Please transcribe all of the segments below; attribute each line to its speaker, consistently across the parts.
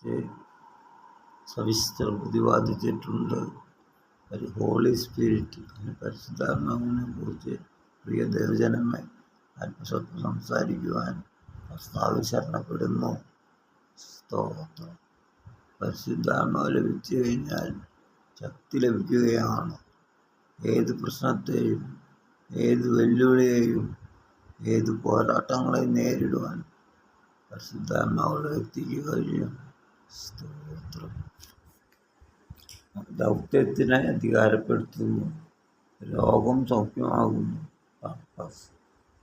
Speaker 1: നേരത്തെ സവിസ്തരം പ്രതിപാദിച്ചിട്ടുണ്ട്. ഒരു holy spirit, പരിശുദ്ധാത്മാവിനെ കുറിച്ച് പ്രിയ ദൈവജനമേ, ആത്മസ്വത്വം സംസാരിക്കുവാൻ കർത്താവിൽ ശരണപ്പെടുന്നു. സ്തോത്രം. പരിശുദ്ധാത്മാവ് ലഭിച്ചു കഴിഞ്ഞാൽ ശക്തി ലഭിക്കുകയാണ്. ഏത് പ്രശ്നത്തെയും, ഏത് വെല്ലുവിളിയെയും, ഏത് പോരാട്ടങ്ങളെയും നേരിടുവാൻ പരിശുദ്ധാത്മാവുള്ള വ്യക്തിക്ക് കഴിയും. സ്തോത്രം. ദൗത്യത്തിനെ അധികാരപ്പെടുത്തുന്നു, രോഗം സൗഖ്യമാകുന്നു. പർപ്പസ്.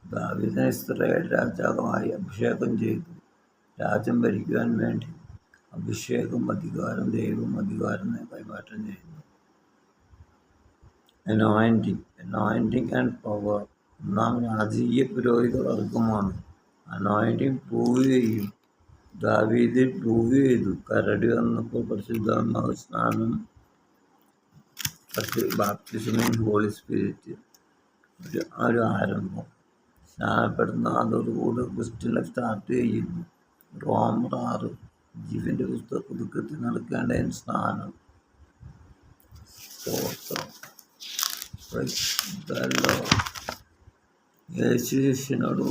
Speaker 1: ദാവീദിനെ ഇസ്രായേൽ രാജാവായി അഭിഷേകം ചെയ്തു. രാജ്യം ഭരിക്കുവാൻ വേണ്ടി അഭിഷേകം, അധികാരം, ദൈവം അധികാരം കൈമാറ്റം ചെയ്യുന്നു. Anointing and power. നാം രാജകീയ പുരോഹിത വർഗമാണ്. അനോയിൻറ്റിങ് പ്രൂവ് ചെയ്യും. ദാവീദിൽ പ്രൂവ് ചെയ്തു. കരടി വന്നപ്പോൾ പരിശുദ്ധാത്മാവ് സ്നാനം, ബാപ്റ്റിസം ഇൻ ഹോളി സ്പിരിറ്റ്, ഒരു ആരംഭം. സ്നാനപ്പെടുന്ന അതോടുകൂടി ക്രിസ്ത്യൻ ലൈഫ് സ്റ്റാർട്ട് ചെയ്യുന്നു. റോമർ 6. ജീവന്റെ പുസ്തക പുതുക്കത്തിൽ നടക്കേണ്ട സ്നാനം. സ്തോത്രം. യേശു ശിഷ്യനോട്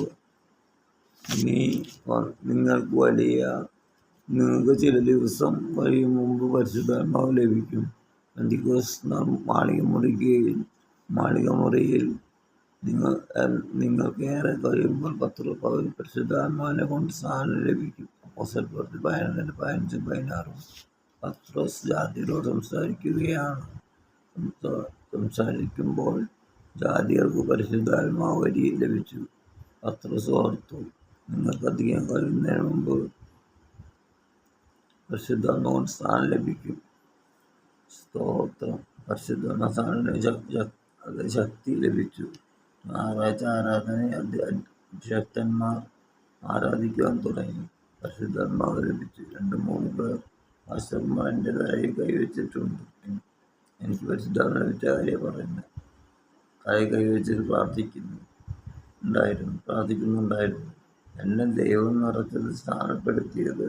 Speaker 1: നിങ്ങൾക്ക് ചില ദിവസം കഴിയും മുമ്പ് പരിശുദ്ധാത്മാവ് ലഭിക്കും. പെന്തക്കോസ്ത് മാളികമുറിയിൽ നിങ്ങൾക്ക് ഏറെ കഴിയുമ്പോൾ പൗരൻ പരിശുദ്ധാത്മാവിനെ കൊണ്ട് സ്നാനം ലഭിക്കും. അപ്പോസ്തലപ്രവൃത്തി 11:15-16. പത്രോസ് ജാതികളോട് സംസാരിക്കുമ്പോൾ ജാതികൾക്ക് പരിശുദ്ധാത്മാവ് വഴി ലഭിച്ചു. പത്രോസ് ഓർത്തു, നിങ്ങൾക്കധികം കഴിയുന്നതിന് മുമ്പ് പരിശുദ്ധാത്മാവ് കൊണ്ട് സ്നാനം ലഭിക്കും. സ്തോത്രം. പരിശുദ്ധാത്മാ സ്നാനം ശക്തി ലഭിച്ചു. ഞായറാഴ്ച ആരാധനയിൽ അഭിഷക്തന്മാർ ആരാധിക്കുവാൻ തുടങ്ങി. പരിശുദ്ധാത്മാവ് ലഭിച്ചു. 2-3 പേർ പാസ്റ്റർമാർ എൻ്റെ തലയിൽ കൈവച്ചിട്ടുണ്ട്. എനിക്ക് പരിശുദ്ധാത്മാവ് ലഭിച്ച കാര്യം പറയുന്നത്. കൈവച്ചിട്ട് പ്രാർത്ഥിക്കുന്നുണ്ടായിരുന്നു. എന്നെ ദൈവം നിറച്ചത്, സ്ഥാനപ്പെടുത്തിയത്,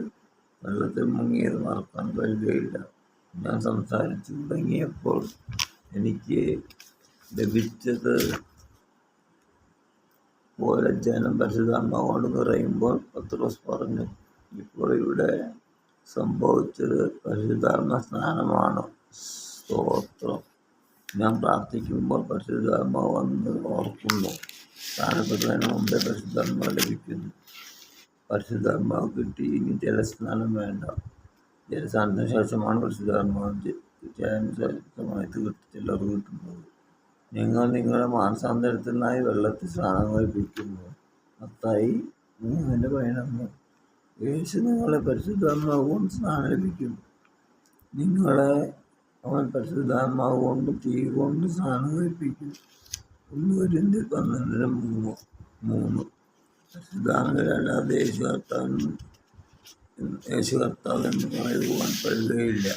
Speaker 1: വെള്ളത്തിൽ മുങ്ങിയത് മറക്കാൻ കഴിയുകയില്ല. ഞാൻ സംസാരിച്ചു തുടങ്ങിയപ്പോൾ എനിക്ക് ലഭിച്ചത് പോലെ ജനം പരിശുദ്ധാത്മാവോട് നിറയുമ്പോൾ പത്രോസ് പറഞ്ഞു, ഇപ്പോൾ ഇവിടെ സംഭവിച്ചത് പരിശുദ്ധാത്മ സ്നാനമാണ്. സ്തോത്രം. ഞാൻ പ്രാർത്ഥിക്കുമ്പോൾ പരിശുദ്ധാത്മാവ് വന്ന് ഓർക്കുന്നു. സ്നാനപ്പെടുന്നതിന് മുമ്പേ പരിശുദ്ധാത്മാവ് ലഭിക്കുന്നു. പരിശുദ്ധാത്മാവ് കിട്ടി, ഇനി ജലസ്നാനം വേണ്ട. ജലസ്നാനത്തിന് ശേഷമാണ് പരിശുദ്ധാത്മാവ് സമയത്ത് ചിലർ കിട്ടുന്നത്. നിങ്ങൾ നിങ്ങളുടെ മാനസാന്തരത്തിനായി വെള്ളത്തിൽ സ്നാനം കഴിപ്പിക്കുന്നു. മത്തായി 3:11. യേശു നിങ്ങളെ പരിശുദ്ധാത്മാവ് കൊണ്ട് സ്നാനം ലഭിക്കും. നിങ്ങളെ അവൻ പരിശുദ്ധാത്മാവ് കൊണ്ട് തീ കൊണ്ട് സ്നാനം കഴിപ്പിക്കും. 1 കൊരിന്ത്യർ 12:3. പരിശുദ്ധാത്മാവിലല്ലാതെ യേശു കർത്താവ് എന്ന് പറയുവാൻ കഴിയുകയില്ല.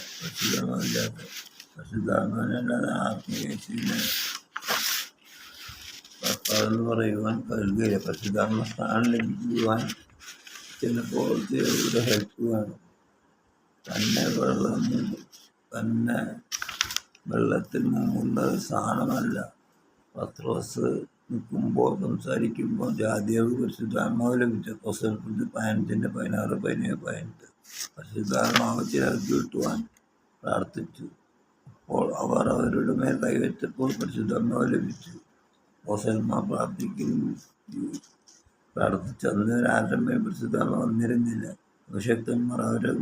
Speaker 1: പരിശുദ്ധാത്മാവിനല്ലാതെ ആർക്കും യേശുവിനെ കർത്താവ് എന്ന് പറയുവാൻ കഴിയുകയില്ല. പരിശുദ്ധാത്മ സ്നാനം ലഭിക്കുവാൻ ചിലപ്പോൾ ദൈവയുടെ ഹെൽപ്പ് വേണം. തന്നെ വെള്ളത്തിൽ മുങ്ങുന്നത് സ്നാനമല്ല. പത്രോസ് നിൽക്കുമ്പോൾ സംസാരിക്കുമ്പോൾ ജാതികൾക്ക് പരിശുദ്ധാത്മാവ് ലഭിച്ച അപ്പോസ്തലപ്രവൃത്തി 15:16-17. പരിശുദ്ധാത്മാവ് ചിലർക്ക് കിട്ടുവാൻ പ്രാർത്ഥിച്ചു. അപ്പോൾ അവർ അവരുടെ മേൽ കൈവച്ചപ്പോൾ പരിശുദ്ധാത്മാവ് ലഭിച്ചു. അപ്പോസ്തലന്മാർ പ്രാർത്ഥിച്ചവരാരുടെ മേൽ പരിശുദ്ധാത്മാവ് വന്നിരുന്നില്ല. അഭിഷക്തന്മാർ അവരുടെ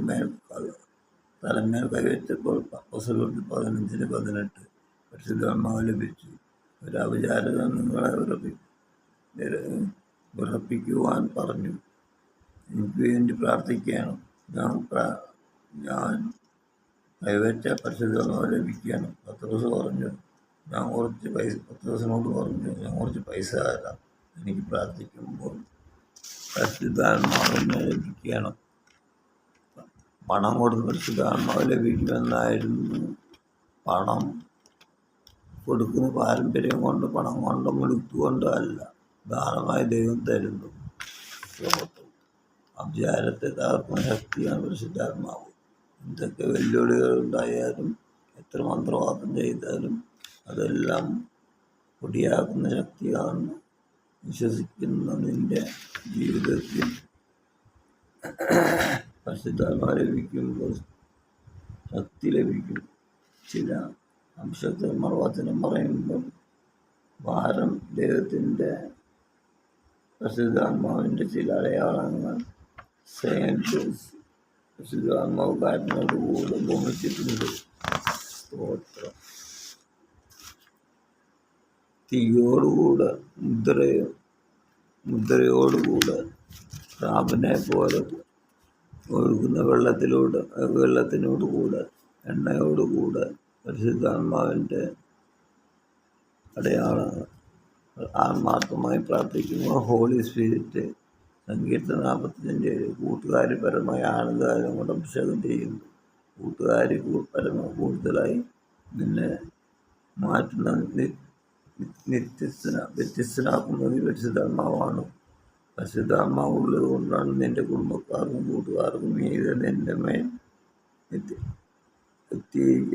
Speaker 1: തലമേൽ കൈവച്ചപ്പോൾ അപ്പോസ്തലപ്രവൃത്തി 15:18 പരിശുദ്ധാത്മാവ് ലഭിച്ചു. ഒരു അപചാരകൻ നിങ്ങളെ ഉറപ്പിക്കുവാൻ പറഞ്ഞു. എനിക്ക് വേണ്ടി പ്രാർത്ഥിക്കണം. ഞാൻ കൈവച്ച പരിശുദ്ധാത്മാവ് ലഭിക്കണം. പത്രോസിനോട് പറഞ്ഞു, ഞാൻ കുറച്ച് പൈസ തരാം, എനിക്ക് പ്രാർത്ഥിക്കുമ്പോൾ പരിശുദ്ധാത്മാവിനെ ലഭിക്കണം. പണം കൊടുത്ത് പരിശുദ്ധാത്മാവ് ലഭിക്കുമെന്നായിരുന്നു. പണം കൊടുക്കുന്ന പാരമ്പര്യം കൊണ്ട്, പണം കൊണ്ടും എടുത്തുകൊണ്ടോ അല്ല, ദാനമായി ദൈവം തരുന്നു. അഭിചാരത്തെ തകർക്കുന്ന ശക്തിയാണ് പരിശുദ്ധാത്മാവ്. എന്തൊക്കെ വെല്ലുവിളികൾ ഉണ്ടായാലും എത്ര മന്ത്രവാദം ചെയ്താലും അതെല്ലാം പൊടിയാക്കുന്ന ശക്തിയാണ് വിശ്വസിക്കുന്ന നിന്റെ ജീവിതത്തിൽ പരിശുദ്ധാത്മാവ് ലഭിക്കുമ്പോൾ ശക്തി ലഭിക്കും. ചില അംശത്തിൽ വചനം പറയുമ്പോൾ ഭാരം ദൈവത്തിൻ്റെ പരിശുദ്ധാത്മാവിൻ്റെ ചില അടയാളങ്ങൾ പരിശുദ്ധാത്മാവുകാരനോട് കൂടെ ഭൂമിച്ചിട്ടുണ്ട്. സ്തോത്രം. തീയോടുകൂടെ മുദ്രയോടുകൂടെ റാബിനെ പോലെ ഒഴുകുന്ന വെള്ളത്തിനോടുകൂടെ എണ്ണയോടുകൂടെ പരിശുദ്ധാത്മാവിൻ്റെ അടയാളങ്ങൾ. ആത്മാർത്ഥമായി പ്രാർത്ഥിക്കുമ്പോൾ ഹോളി സ്പിരിറ്റ് സങ്കീർത്തനം 45 കൂട്ടുകാരി പരമായ ആനന്ദകാലം കൊണ്ട് അഭിഷേകം ചെയ്യുന്നു. കൂട്ടുകാരി കൂടുതലായി നിന്നെ മാറ്റുന്ന വ്യത്യസ്തനാക്കുന്നത് പരിശുദ്ധാത്മാവാണ്. പരിശുദ്ധാത്മാവ് ഉള്ളത് കൊണ്ടാണ് നിന്റെ കുടുംബക്കാർക്കും കൂട്ടുകാർക്കും മീതെ നിന്റെ മേൽ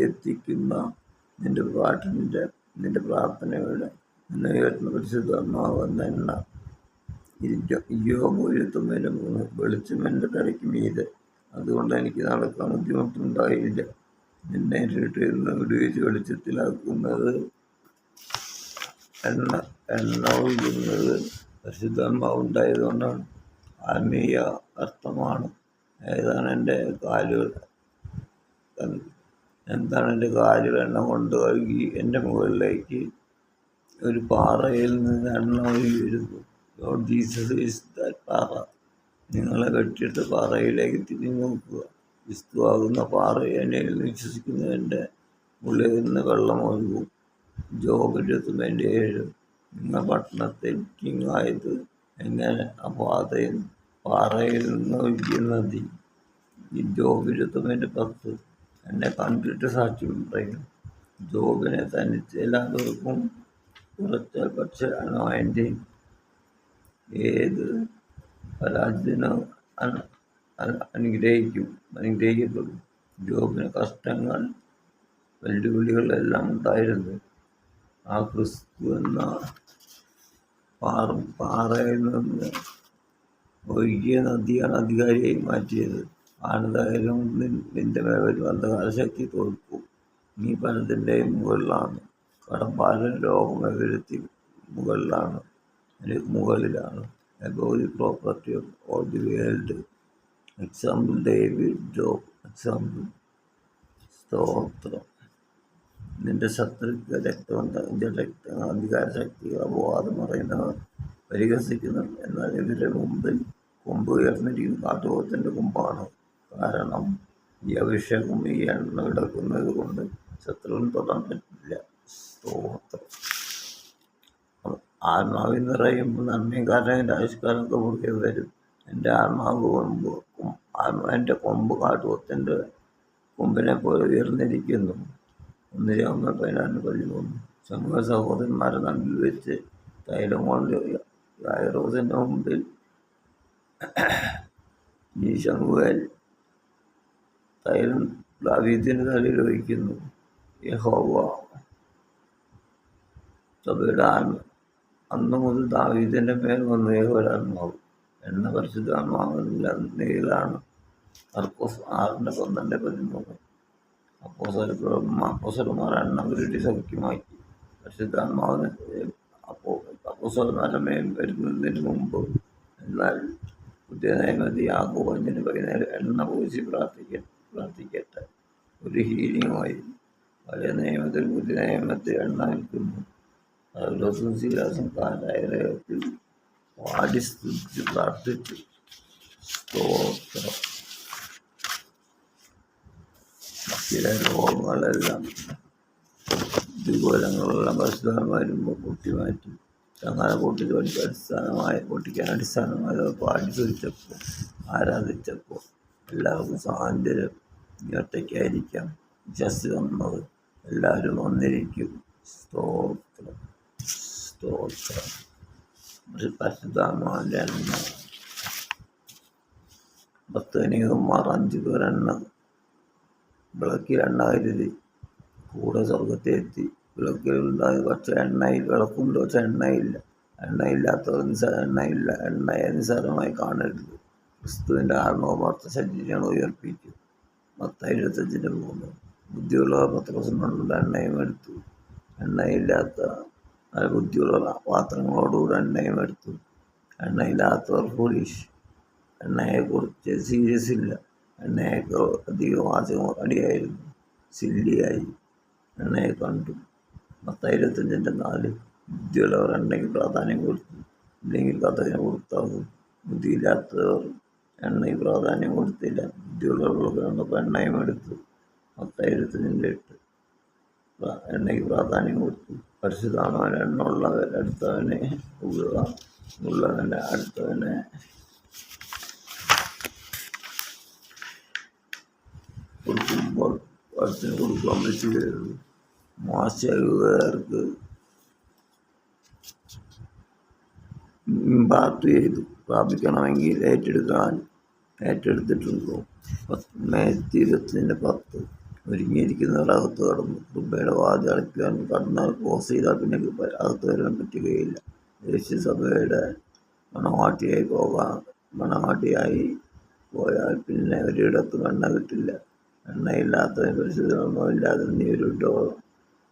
Speaker 1: എത്തിക്കുന്ന നിന്റെ പ്രാർത്ഥനയുടെ നിന്നെ ഉയർത്തുന്ന പരിശുദ്ധാത്മാവ് എന്ന എണ്ണ. യോബ് വെളിച്ചം എൻ്റെ തലയ്ക്ക് മീതെ, അതുകൊണ്ട് എനിക്ക് നടക്കാൻ ബുദ്ധിമുട്ടുണ്ടായില്ല. നിന്നെ വിടുവിച്ച് വെളിച്ചത്തിലാക്കുന്നത് എണ്ണ ഒഴുകുന്നത് പരിശുദ്ധാത്മാവ് ഉണ്ടായതുകൊണ്ടാണ്. ആത്മീയ അർത്ഥമാണ്. എന്താണ് എൻ്റെ കാലുകൾ എണ്ണ കൊണ്ട് കഴുകി എൻ്റെ മുകളിലേക്ക് ഒരു പാറയിൽ നിന്ന് എണ്ണ ഒഴുകി വരുന്നു. ലോർഡ് ജീസസ് ഈസ് ദാറ്റ് പാറ. നിങ്ങളെ വെട്ടിയിട്ട് പാറയിലേക്ക് തിരിഞ്ഞു നോക്കുക. ക്രിസ്തുവാകുന്ന പാറയെ എന്നിൽ വിശ്വസിക്കുന്നതിൻ്റെ ഉള്ളിൽ നിന്ന് വെള്ളം ഒഴുകും. ജോബ് 27. നിങ്ങൾ പട്ടണത്തിൽ കിങ്ങായത് എങ്ങനെ? പാറയിൽ നിന്ന് ഒഴുകിയ നദി. ജോബ് 10 എന്നെ കണ്ടിട്ട് സാക്ഷ്യം പറയും. ജോബിനെ തനിച്ച് എല്ലാവർക്കും കുറച്ചാൽ പക്ഷെ അനോയിൻ്റിങ് ഏത് പരാജയത്തിനും അനുഗ്രഹിക്കപ്പെടും. ജോബിന് കഷ്ടങ്ങൾ വെല്ലുവിളികളെല്ലാം ഉണ്ടായിരുന്നു. ആ ക്രിസ്തു എന്ന പാറയിൽ നിന്ന് ഒഴുകിയ നദിയാണ് അധികാരിയായി മാറ്റിയത്. ആനന്ദകരം നിന്റെ മേൽ അന്ധകാര ശക്തി തോൽക്കും. നീ പലതിൻ്റെയും മുകളിലാണ്. കടമ്പാരൻ ലോകം വിവരത്തിൽ മുകളിലാണ്. Above the property of all the world. Example David, Job. Example. സ്തോത്രം. നിന്റെ ശത്രുക്കൾ അധികാര ശക്തികൾ അപവാദം പറയുന്നവർ പരിഹസിക്കുന്നവർ. എന്നാൽ ഇവരുടെ മുമ്പിൽ കൊമ്പ് ഉയർന്നിരിക്കുന്ന കാട്ടുപോത്തിൻ്റെ കൊമ്പാണ്. കാരണം ഈ അഭിഷേകം ഈ എണ്ണ കിടക്കുന്നത് കൊണ്ട് ശത്രുവിന് തൊടാൻ പറ്റില്ല. സ്തോത്രം. ആത്മാവിൽ നിറയുമ്പോൾ നന്മയും കാരണത്തിൻ്റെ ആവിഷ്കാരമൊക്കെ മുറുകെ വരും. എൻ്റെ എൻ്റെ കൊമ്പ് കാട്ടുപോത്തിൻ്റെ കൊമ്പിനെ പോലെ ഉയർന്നിരിക്കുന്നു. 1 Samuel 14:13. ശമൂവേൽ സഹോദരന്മാരെ നടുവിൽ വെച്ച് തൈലം കൊണ്ട് യായിറോസിൻ്റെ മുമ്പിൽ ഈ ശമൂവേൽ തൈലം ദാവീദിൻ്റെ തലയിൽ ഒഴിക്കുന്നു. യഹോവ സഭയുടെ അന്നു മുതൽ ദാവീദിൻ്റെ മേൽ വന്നു യഹോവയുടെ ആത്മാവ്. എണ്ണ പരിശുദ്ധാത്മാവിലാണ്. മർക്കോസ് 6:12-13. അപ്പോസ്തലന്മാർ എണ്ണ പുരട്ടി സൗഖ്യമാക്കി. പരിശുദ്ധാത്മാവിന് അപ്പോസ്തലന്മാരുടെ മേൽ വരുന്നതിന് മുമ്പ്. എന്നാൽ പുതിയ നിയമത്തിൽ യാക്കോബ് 5:17 എണ്ണ പൂശി പ്രാർത്ഥിക്കട്ടെ. ഒരു ഹീലിംഗുമായി. പഴയ നിയമത്തിൽ പുതിയ നിയമത്തിൽ എണ്ണ നിൽക്കുന്നു. പൗലോസും ശീലാസും കാരാഗ്രഹത്തിൽ പാടി സ്തുതിച്ച് പ്രാർത്ഥിച്ചു. സ്തോത്രം. ചില രോഗങ്ങളെല്ലാം ദുർബലങ്ങളെല്ലാം പരിശുദ്ധമായിരുമ്പോൾ പൊട്ടിമാറ്റി. അങ്ങനെ പൊട്ടിക്കാൻ അടിസ്ഥാനമായി പാടി സ്തുതിച്ചപ്പോൾ ആരാധിച്ചപ്പോൾ എല്ലാവർക്കും സ്വാതന്ത്ര്യം. നീ ഒറ്റയ്ക്കായിരിക്കാം. വിശ്വസിച്ച് വന്നത് എല്ലാവരും വന്നിരിക്കും. സ്തോത്രം. സ്തോത്രം. പരിശുദ്ധാത്മാവിൻ്റെ എണ്ണ. 10 കന്യകമാർ 5 പേർ എണ്ണ വിളക്കിൽ എണ്ണ കരുതി കൂടെ സ്വർഗത്തിലെത്തി. വിളക്കിലുണ്ടായി പക്ഷെ വിളക്കുണ്ട്, പക്ഷെ എണ്ണയില്ല. എണ്ണയെ നിസ്സാരമായി കാണരുത്. ക്രിസ്തുവിൻ്റെ ആത്മാവ് മർത്തശരീരങ്ങൾ ഉയർപ്പിച്ചു. മത്തായി 25:3. ബുദ്ധിയുള്ളവർ പത്രോസിനോടുള്ള എണ്ണയും എടുത്തു. ബുദ്ധിയുള്ള പാത്രങ്ങളോടുകൂടി എണ്ണയും എടുത്തു. എണ്ണയില്ലാത്തവർ ഫൂളിഷ്. എണ്ണയെക്കുറിച്ച് സീരിയസ് ഇല്ല. എണ്ണയേക്കാൾ അധികം വാചകം അടിയായിരുന്നു. സില്ലിയായി. എണ്ണയെ കണ്ടു. മത്തായി 25:4. ബുദ്ധിയുള്ളവർ എണ്ണയ്ക്ക് പ്രാധാന്യം കൊടുത്തു. ഇല്ലെങ്കിൽ കഥകിന് കൊടുത്താകും. ബുദ്ധിയില്ലാത്തവർ എണ്ണയ്ക്ക് പ്രാധാന്യം കൊടുത്തില്ല. ബുദ്ധിയുള്ളവർ കണ്ടപ്പോൾ എണ്ണയും എടുത്തു. മത്തായി 25:8. എണ്ണയ്ക്ക് പ്രാധാന്യം കൊടുത്തു. പരിശുദ്ധാത്മാവിൽ എണ്ണ അടുത്തവനെ ഉള്ളവൻ്റെ അടുത്തവനെ കൊടുക്കുമ്പോൾ വചനം കൊടുക്കാൻ പറ്റുകയുള്ളൂ. മോശക്കാർക്ക് ഇമ്പാർട്ട് ചെയ്തു. പ്രാപിക്കണമെങ്കിൽ ഏറ്റെടുത്തിട്ടുണ്ടോ? Matthew 25:10. ഒരുങ്ങിയിരിക്കുന്നവർ അകത്ത് കടന്നു. കൃപയുടെ വാതിൽ അടയ്ക്കുവാൻ കടന്നാൽ ക്ലോസ് ചെയ്താൽ പിന്നെ അകത്ത് വരാൻ പറ്റുകയില്ല. യേശുസഭയുടെ മണവാട്ടിയായി പോയാൽ പിന്നെ ഒരിടത്തും എണ്ണ കിട്ടില്ല. എണ്ണയില്ലാത്തവൻ പരിശുദ്ധാത്മാവില്ലാതെ നീ ഒരു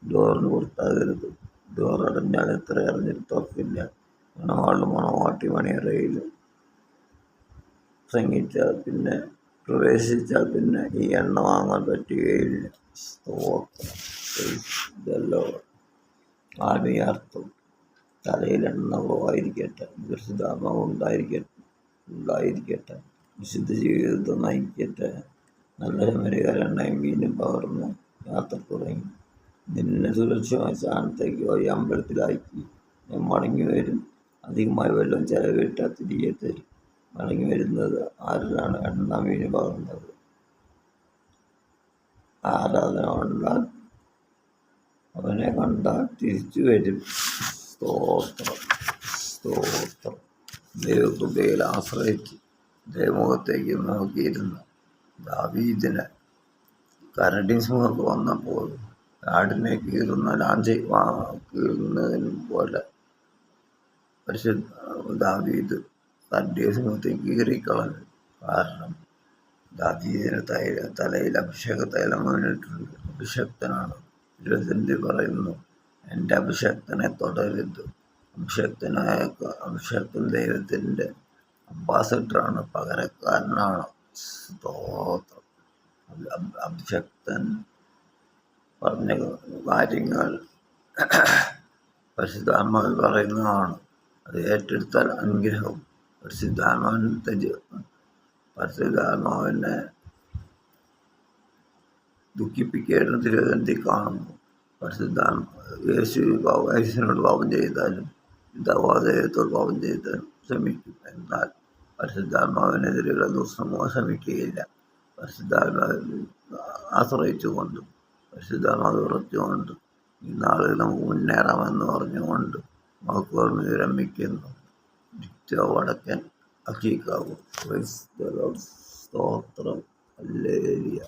Speaker 1: ഡോറിന് പുറത്താകരുത്. ഡോർ അടഞ്ഞാൽ എത്ര അറിഞ്ഞിട്ട് തുറക്കില്ല. മണവാട്ടി മണിയറയിൽ പ്രവേശിച്ചാൽ പിന്നെ ഈ എണ്ണ വാങ്ങാൻ പറ്റുകയില്ല. സ്തോത്രം. ആത്മീയാർത്ഥം. തലയിൽ എണ്ണ കുറവായിരിക്കട്ടെ. പരിശുദ്ധാത്മാവ് ഉണ്ടായിരിക്കട്ടെ. വിശുദ്ധ ജീവിതത്തെ നയിക്കട്ടെ. നല്ല ശമരികർ എണ്ണയും വീണ്ടും പകർന്നു യാത്ര തുടങ്ങി. നിന്നെ സുരക്ഷിതമായ സ്ഥാനത്തേക്ക് വഴി അമ്പലത്തിലാക്കി. ഞാൻ മടങ്ങി വരും. അധികമായി വല്ലതും ചെലവിട്ടാൽ തിരികെ തരും. മടങ്ങി വരുന്നത് ആരിലാണ് എണ്ണ വീണ് പകർന്നത്? ആരാധന കൊണ്ടാൽ അവനെ കണ്ടാൽ തിരിച്ചു വരും. സ്തോത്രം. ദൈവകൃപയിൽ ആശ്രയിച്ച് ദൈവമുഖത്തേക്ക് നോക്കിയിരുന്ന ദാവീദിന് കരടി സിംഹം വന്നപ്പോൾ ആടിനെ കീറുന്നതിന് പോലെ ദാവീദ് കരടി സിംഹത്തെ കീറിക്കളഞ്ഞു. കാരണം ദാവീദിന് തലയിൽ അഭിഷേക തൈലം വീണിട്ടുണ്ട്. അഭിഷക്തനാണ്. ഇരുപത്തിരണ്ടിൽ പറയുന്നു, എൻ്റെ അഭിഷക്തനെ തുടരുത്. അഭിഷക്തൻ ദൈവത്തിൻ്റെ അംബാസഡറാണ്, പകരക്കാരനാണ്. സ്തോത്രം. അഭിഷക്തൻ പറഞ്ഞ കാര്യങ്ങൾ പരിശുദ്ധാത്മാവിൽ പറയുന്നതാണ്. അത് ഏറ്റെടുത്താൽ അനുഗ്രഹം. പരിശുദ്ധാത്മാവിനെ ദുഃഖിപ്പിക്കേണ്ട തിരുവനന്തപുരത്തിൽ കാണുന്നു. യേശുവിനോട് പാപം ചെയ്താലും ദൈവത്തോട് പാപം ചെയ്താലും ക്ഷമിക്കും. എന്നാൽ പരിശുദ്ധാത്മാവിനെതിരെയുള്ള ദുഷ്കർമ്മം ക്ഷമിക്കുകയില്ല. പരിശുദ്ധാത്മാവിൽ ആശ്രയിച്ചുകൊണ്ടും പരിശുദ്ധാത്മാവ് ഉറച്ചുകൊണ്ടും ഈ നാളിൽ നമുക്ക് മുന്നേറാമെന്ന് പറഞ്ഞുകൊണ്ട് വാക്കുകൾ വിരമിക്കുന്നു. വടക്കൻ അക്കീക്കാവും. സ്തോത്രം. ഹല്ലേലൂയ.